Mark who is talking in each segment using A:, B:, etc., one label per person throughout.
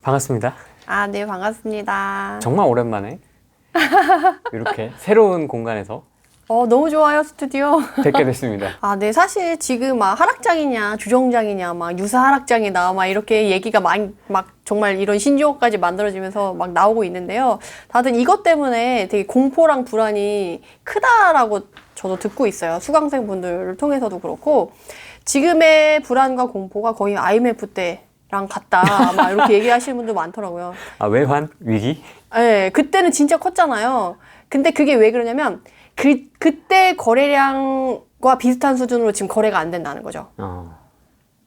A: 반갑습니다.
B: 아, 네, 반갑습니다.
A: 정말 오랜만에 이렇게 새로운 공간에서
B: 너무 좋아요, 스튜디오.
A: 뵙게 됐습니다.
B: 아, 네, 사실 지금 막 하락장이냐, 주정장이냐, 막 유사 하락장이다, 막 이렇게 얘기가 막 정말 이런 신조어까지 만들어지면서 막 나오고 있는데요. 다들 이것 때문에 되게 공포랑 불안이 크다라고 저도 듣고 있어요. 수강생분들을 통해서도 그렇고, 지금의 불안과 공포가 거의 IMF 때랑 같다, 막 이렇게 얘기하시는 분들 많더라고요.
A: 아, 외환 위기?
B: 네, 그때는 진짜 컸잖아요. 근데 그게 왜 그러냐면, 그때 거래량과 비슷한 수준으로 지금 거래가 안 된다는 거죠.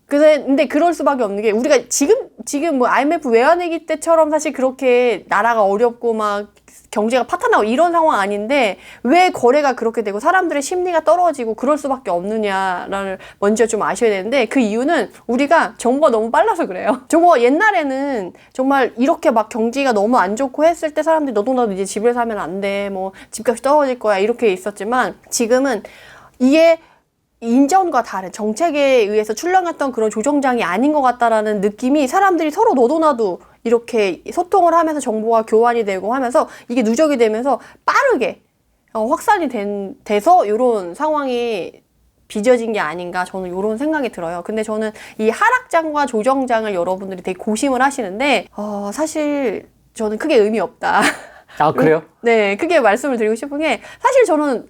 B: 근데 그럴 수밖에 없는 게, 우리가 지금 뭐 IMF 외환위기 때처럼 사실 그렇게 나라가 어렵고 막 경제가 파탄나고 이런 상황 아닌데, 왜 거래가 그렇게 되고 사람들의 심리가 떨어지고 그럴 수밖에 없느냐를 먼저 좀 아셔야 되는데, 그 이유는 우리가 정보가 너무 빨라서 그래요. 정보가 옛날에는 정말 이렇게 막 경기가 너무 안 좋고 했을 때 사람들이 너도 나도 이제 집을 사면 안 돼, 뭐 집값이 떨어질 거야, 이렇게 있었지만, 지금은 이게 인전과 다른 정책에 의해서 출렁였던 그런 조정장이 아닌 것 같다라는 느낌이, 사람들이 서로 너도 나도 이렇게 소통을 하면서 정보가 교환이 되고 하면서 이게 누적이 되면서 빠르게 확산이 돼서 이런 상황이 빚어진 게 아닌가, 저는 이런 생각이 들어요. 근데 저는 이 하락장과 조정장을 여러분들이 되게 고심을 하시는데, 사실 저는 크게 의미 없다.
A: 아, 그래요?
B: 네, 크게 말씀을 드리고 싶은 게, 사실 저는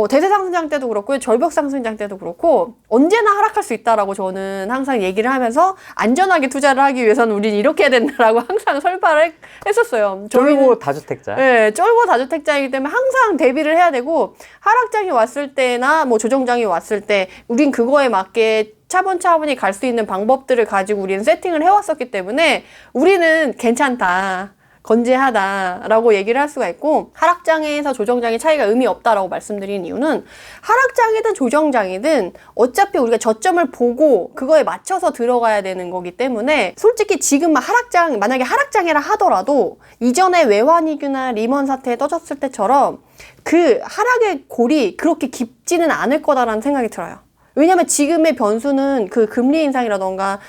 B: 대세 상승장 때도 그렇고 절벽 상승장 때도 그렇고 언제나 하락할 수 있다라고 저는 항상 얘기를 하면서, 안전하게 투자를 하기 위해서는 우린 이렇게 해야 된다라고 항상 설파를 했었어요.
A: 쫄보 다주택자?
B: 네, 쫄보 다주택자이기 때문에 항상 대비를 해야 되고, 하락장이 왔을 때나 뭐 조정장이 왔을 때 우린 그거에 맞게 차분차분히 갈 수 있는 방법들을 가지고 우리는 세팅을 해왔었기 때문에 우리는 괜찮다, 건재하다라고 얘기를 할 수가 있고, 하락장에서 조정장의 차이가 의미 없다라고 말씀드린 이유는, 하락장이든 조정장이든 어차피 우리가 저점을 보고 그거에 맞춰서 들어가야 되는 거기 때문에, 솔직히 지금 만약에 하락장이라 하더라도 이전에 외환위기나 리먼 사태에 떠졌을 때처럼 그 하락의 골이 그렇게 깊지는 않을 거다라는 생각이 들어요. 왜냐면 지금의 변수는 그 금리 인상이라던가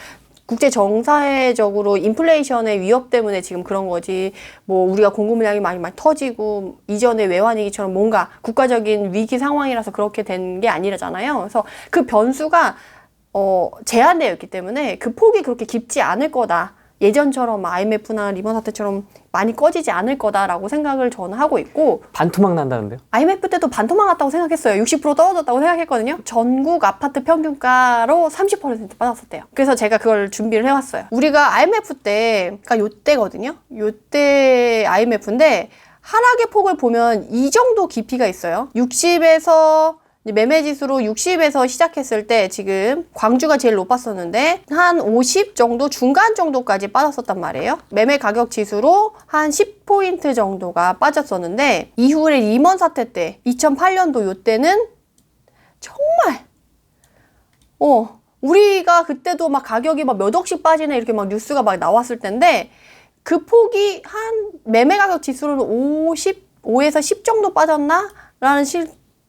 B: 국제 정사회적으로 인플레이션의 위협 때문에 지금 그런 거지, 뭐 우리가 공급량이 많이 터지고 이전의 외환위기처럼 뭔가 국가적인 위기 상황이라서 그렇게 된 게 아니라잖아요. 그래서 그 변수가 제한되어 있기 때문에 그 폭이 그렇게 깊지 않을 거다, 예전처럼 IMF나 리먼 사태처럼 많이 꺼지지 않을 거다라고 생각을 저는 하고 있고.
A: 반토막 난다는데요?
B: IMF 때도 반토막 났다고 생각했어요. 60% 떨어졌다고 생각했거든요. 전국 아파트 평균가로 30% 빠졌었대요. 그래서 제가 그걸 준비를 해왔어요. 우리가 IMF 때가 요때거든요. 요때 IMF인데 하락의 폭을 보면 이 정도 깊이가 있어요. 60에서 매매지수로 60에서 시작했을 때 지금 광주가 제일 높았었는데 한 50 정도, 중간 정도까지 빠졌었단 말이에요. 매매 가격 지수로 한 10포인트 정도가 빠졌었는데, 이후에 리먼 사태 때 2008년도 요때는 정말 우리가 그때도 막 가격이 막 몇 억씩 빠지네 이렇게 막 뉴스가 막 나왔을 텐데, 그 폭이 한 매매 가격 지수로는 5에서 10 정도 빠졌나? 라는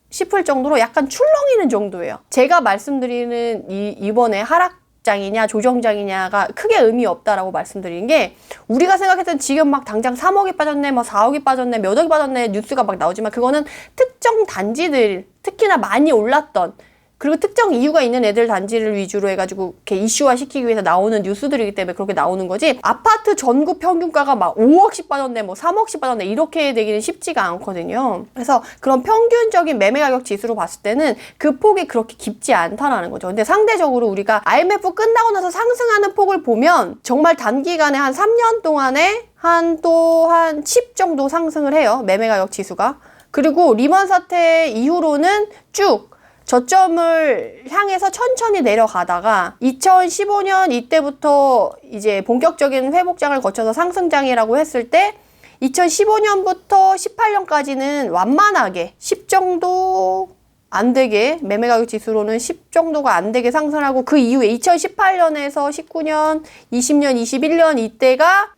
B: 싶을 정도로 약간 출렁이는 정도예요. 제가 말씀드리는 이번에 하락장이냐 조정장이냐가 크게 의미 없다라고 말씀드리는 게, 우리가 생각했던 지금 막 당장 3억이 빠졌네, 뭐 4억이 빠졌네, 몇 억이 빠졌네 뉴스가 막 나오지만, 그거는 특정 단지들, 특히나 많이 올랐던, 그리고 특정 이유가 있는 애들 단지를 위주로 해가지고 이렇게 이슈화 시키기 위해서 나오는 뉴스들이기 때문에 그렇게 나오는 거지, 아파트 전국 평균가가 막 5억씩 빠졌네, 뭐 3억씩 빠졌네 이렇게 되기는 쉽지가 않거든요. 그래서 그런 평균적인 매매 가격 지수로 봤을 때는 그 폭이 그렇게 깊지 않다라는 거죠. 근데 상대적으로 우리가 IMF 끝나고 나서 상승하는 폭을 보면 정말 단기간에 한 3년 동안에 한 10 정도 상승을 해요, 매매 가격 지수가. 그리고 리먼 사태 이후로는 쭉 저점을 향해서 천천히 내려가다가 2015년 이때부터 이제 본격적인 회복장을 거쳐서 상승장이라고 했을 때, 2015년부터 18년까지는 완만하게 10 정도 안 되게, 매매 가격 지수로는 10 정도가 안 되게 상승하고, 그 이후에 2018년에서 19년, 20년, 21년 이때가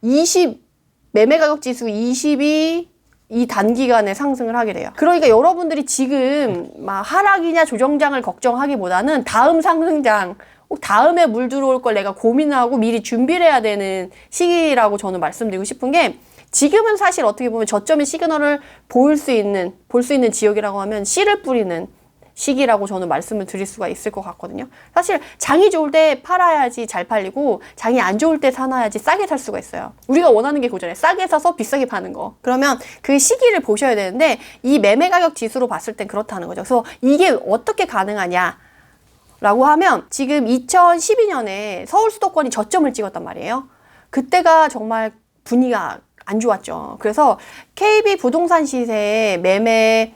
B: 매매 가격 지수 20이 이 단기간에 상승을 하게 돼요. 그러니까 여러분들이 지금 막 하락이냐 조정장을 걱정하기보다는 다음 상승장 다음에 물 들어올 걸 내가 고민하고 미리 준비를 해야 되는 시기라고 저는 말씀드리고 싶은 게 지금은 사실 어떻게 보면 저점의 시그널을 볼 수 있는 지역이라고 하면 씨를 뿌리는 시기라고 저는 말씀을 드릴 수가 있을 것 같거든요. 사실 장이 좋을 때 팔아야지 잘 팔리고 장이 안 좋을 때 사놔야지 싸게 살 수가 있어요. 우리가 원하는 게 그거잖아요. 싸게 사서 비싸게 파는 거. 그러면 그 시기를 보셔야 되는데 이 매매 가격 지수로 봤을 땐 그렇다는 거죠. 그래서 이게 어떻게 가능하냐 라고 하면 지금 2012년에 서울 수도권이 저점을 찍었단 말이에요. 그때가 정말 분위기가 안 좋았죠. 그래서 KB 부동산 시세의 매매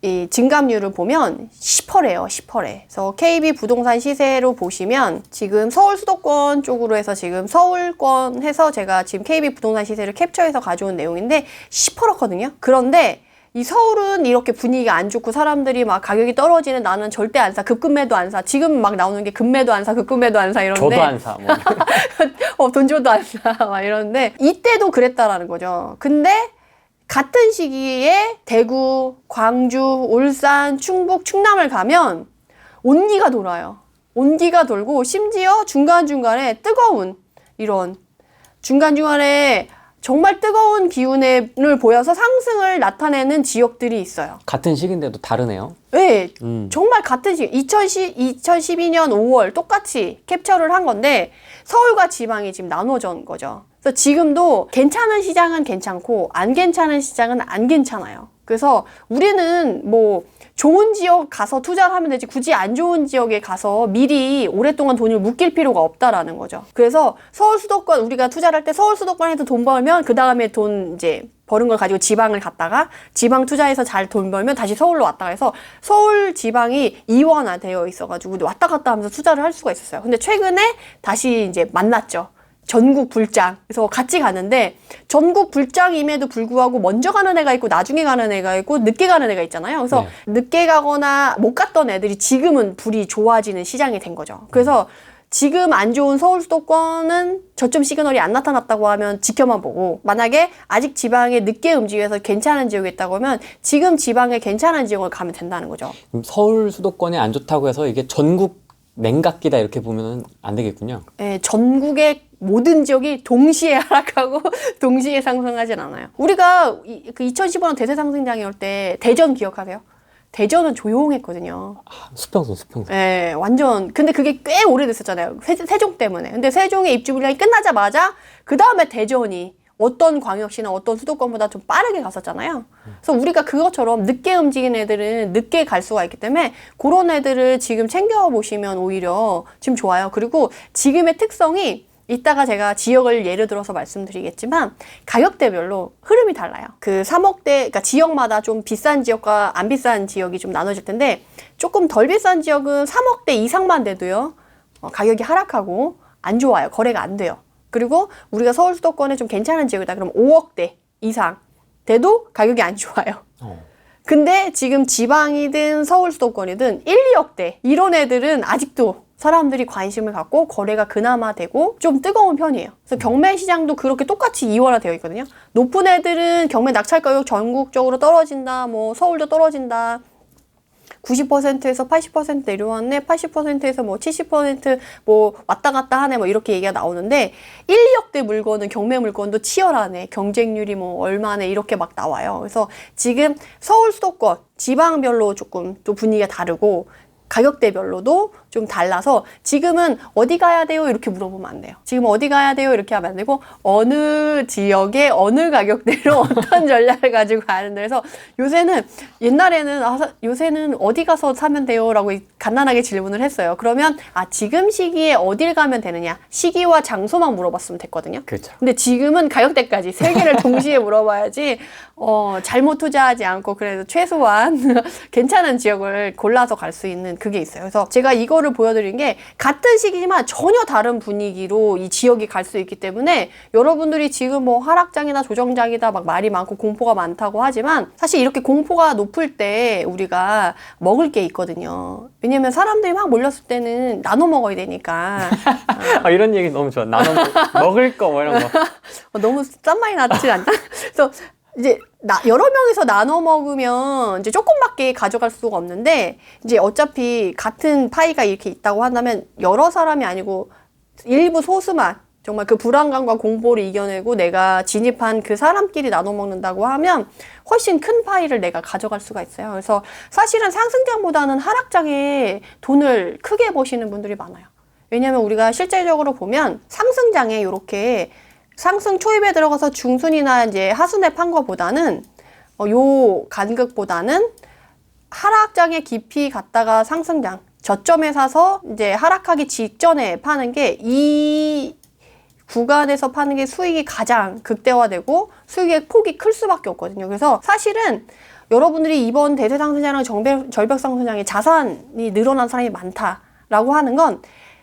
B: 이 증감률을 보면 10%예요. 10%. 그래서 KB 부동산 시세로 보시면 지금 서울 수도권 쪽으로 해서 지금 서울권 해서 제가 지금 KB 부동산 시세를 캡처해서 가져온 내용인데 10%거든요. 그런데 이 서울은 이렇게 분위기가 안 좋고 사람들이 막 가격이 떨어지는 나는 절대 안 사. 급급매도 안 사. 지금 막 나오는 게 급매도 안 사. 급급매도 안 사. 이러는데
A: 저도 안 사. 뭐.
B: 돈 줘도 안 사. 막 이러는데 이때도 그랬다라는 거죠. 근데 같은 시기에 대구, 광주, 울산, 충북, 충남을 가면 온기가 돌아요. 온기가 돌고 심지어 중간중간에 뜨거운 이런 중간중간에 정말 뜨거운 기운을 보여서 상승을 나타내는 지역들이 있어요.
A: 같은 시기인데도 다르네요.
B: 네, 정말 같은 시기. 2012년 5월 똑같이 캡처를 한 건데 서울과 지방이 지금 나눠진 거죠. 그래서 지금도 괜찮은 시장은 괜찮고 안 괜찮은 시장은 안 괜찮아요. 그래서 우리는 뭐 좋은 지역 가서 투자를 하면 되지 굳이 안 좋은 지역에 가서 미리 오랫동안 돈을 묶일 필요가 없다라는 거죠. 그래서 서울 수도권 우리가 투자를 할 때 서울 수도권에서 돈 벌면 그 다음에 돈 이제 버는 걸 가지고 지방을 갔다가 지방 투자해서 잘 돈 벌면 다시 서울로 왔다가 해서 서울 지방이 이원화되어 있어가지고 왔다 갔다 하면서 투자를 할 수가 있었어요. 근데 최근에 다시 이제 만났죠. 전국 불장. 그래서 같이 가는데 전국 불장임에도 불구하고 먼저 가는 애가 있고 나중에 가는 애가 있고 늦게 가는 애가 있잖아요. 그래서 늦게 가거나 못 갔던 애들이 지금은 불이 좋아지는 시장이 된 거죠. 그래서 지금 안 좋은 서울 수도권은 저점 시그널이 안 나타났다고 하면 지켜만 보고 만약에 아직 지방에 늦게 움직여서 괜찮은 지역이 있다고 하면 지금 지방에 괜찮은 지역을 가면 된다는 거죠.
A: 서울 수도권이 안 좋다고 해서 이게 전국 냉각기다 이렇게 보면 안 되겠군요.
B: 네, 전국의 모든 지역이 동시에 하락하고 동시에 상승하진 않아요. 우리가 그 2015년 대세 상승장이 올 때 대전 기억하세요? 대전은 조용했거든요.
A: 수평선.
B: 네, 완전. 근데 그게 꽤 오래됐었잖아요. 세종 때문에. 근데 세종의 입주 분량이 끝나자마자 그 다음에 대전이 어떤 광역시나 어떤 수도권보다 좀 빠르게 갔었잖아요. 그래서 우리가 그것처럼 늦게 움직이는 애들은 늦게 갈 수가 있기 때문에 그런 애들을 지금 챙겨보시면 오히려 지금 좋아요. 그리고 지금의 특성이 이따가 제가 지역을 예를 들어서 말씀드리겠지만 가격대별로 흐름이 달라요. 그 3억대, 그러니까 지역마다 좀 비싼 지역과 안 비싼 지역이 좀 나눠질 텐데 조금 덜 비싼 지역은 3억대 이상만 돼도요. 가격이 하락하고 안 좋아요. 거래가 안 돼요. 그리고 우리가 서울 수도권에 좀 괜찮은 지역이다. 그럼 5억대 이상 돼도 가격이 안 좋아요. 근데 지금 지방이든 서울 수도권이든 1, 2억대 이런 애들은 아직도 사람들이 관심을 갖고 거래가 그나마 되고 좀 뜨거운 편이에요. 그래서 경매 시장도 그렇게 똑같이 이원화되어 있거든요. 높은 애들은 경매 낙찰 가격 전국적으로 떨어진다. 뭐 서울도 떨어진다. 90%에서 80% 내려왔네. 80%에서 뭐 70% 왔다 갔다 하네. 뭐 이렇게 얘기가 나오는데 1, 2억대 물건은 경매 물건도 치열하네. 경쟁률이 뭐 얼마네. 이렇게 막 나와요. 그래서 지금 서울 수도권 지방별로 조금 또 분위기가 다르고 가격대별로도 좀 달라서 지금은 어디 가야 돼요? 이렇게 물어보면 안 돼요. 지금 어디 가야 돼요? 이렇게 하면 안 되고 어느 지역에 어느 가격대로 어떤 전략을 가지고 가는데 그래서 요새는 옛날에는 요새는 어디 가서 사면 돼요? 라고 간단하게 질문을 했어요. 그러면 지금 시기에 어딜 가면 되느냐? 시기와 장소만 물어봤으면 됐거든요.
A: 그렇죠.
B: 근데 지금은 가격대까지 세 개를 동시에 물어봐야지 잘못 투자하지 않고 그래도 최소한 괜찮은 지역을 골라서 갈 수 있는 그게 있어요. 그래서 제가 이거를 보여드린 게 같은 시기지만 전혀 다른 분위기로 이 지역이 갈 수 있기 때문에 여러분들이 지금 뭐 하락장이다 조정장이다 막 말이 많고 공포가 많다고 하지만 사실 이렇게 공포가 높을 때 우리가 먹을 게 있거든요. 왜냐면 사람들이 막 몰렸을 때는 나눠 먹어야 되니까.
A: 이런 얘기 너무 좋아. 나눠 먹을 거 뭐 이런 거.
B: 너무 싼 말이 나지 않나? 그래서 이제 여러 명이서 나눠 먹으면 이제 조금밖에 가져갈 수가 없는데, 이제 어차피 같은 파이가 이렇게 있다고 한다면 여러 사람이 아니고 일부 소수만 정말 그 불안감과 공포를 이겨내고 내가 진입한 그 사람끼리 나눠 먹는다고 하면 훨씬 큰 파이를 내가 가져갈 수가 있어요. 그래서 사실은 상승장보다는 하락장에 돈을 크게 버시는 분들이 많아요. 왜냐면 우리가 실제적으로 보면 상승장에 이렇게 상승 초입에 들어가서 중순이나 이제 하순에 판 거보다는 요 간극보다는 하락장에 깊이 갔다가 상승장 저점에 사서 이제 하락하기 직전에 파는 게 이 구간에서 파는 게 수익이 가장 극대화되고 수익의 폭이 클 수밖에 없거든요. 그래서 사실은 여러분들이 이번 대세 상승장이랑 절벽 상승장에 자산이 늘어난 사람이 많다라고 하는 건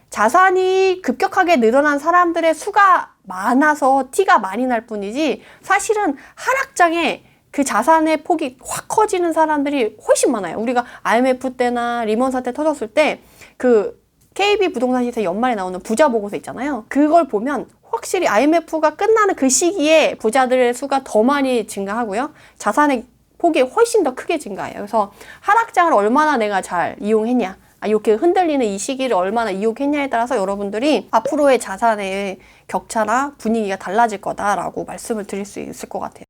B: 자산이 급격하게 늘어난 사람들의 수가 많아서 티가 많이 날 뿐이지, 사실은 하락장에 그 자산의 폭이 확 커지는 사람들이 훨씬 많아요. 우리가 IMF 때나 리먼 사태 터졌을 때 그 KB 부동산 시세 연말에 나오는 부자 보고서 있잖아요. 그걸 보면 확실히 IMF가 끝나는 그 시기에 부자들의 수가 더 많이 증가하고요. 자산의 폭이 훨씬 더 크게 증가해요. 그래서 하락장을 얼마나 내가 잘 이용했냐, 이렇게 흔들리는 이 시기를 얼마나 이용했냐에 따라서 여러분들이 앞으로의 자산의 격차나 분위기가 달라질 거다라고 말씀을 드릴 수 있을 것 같아요.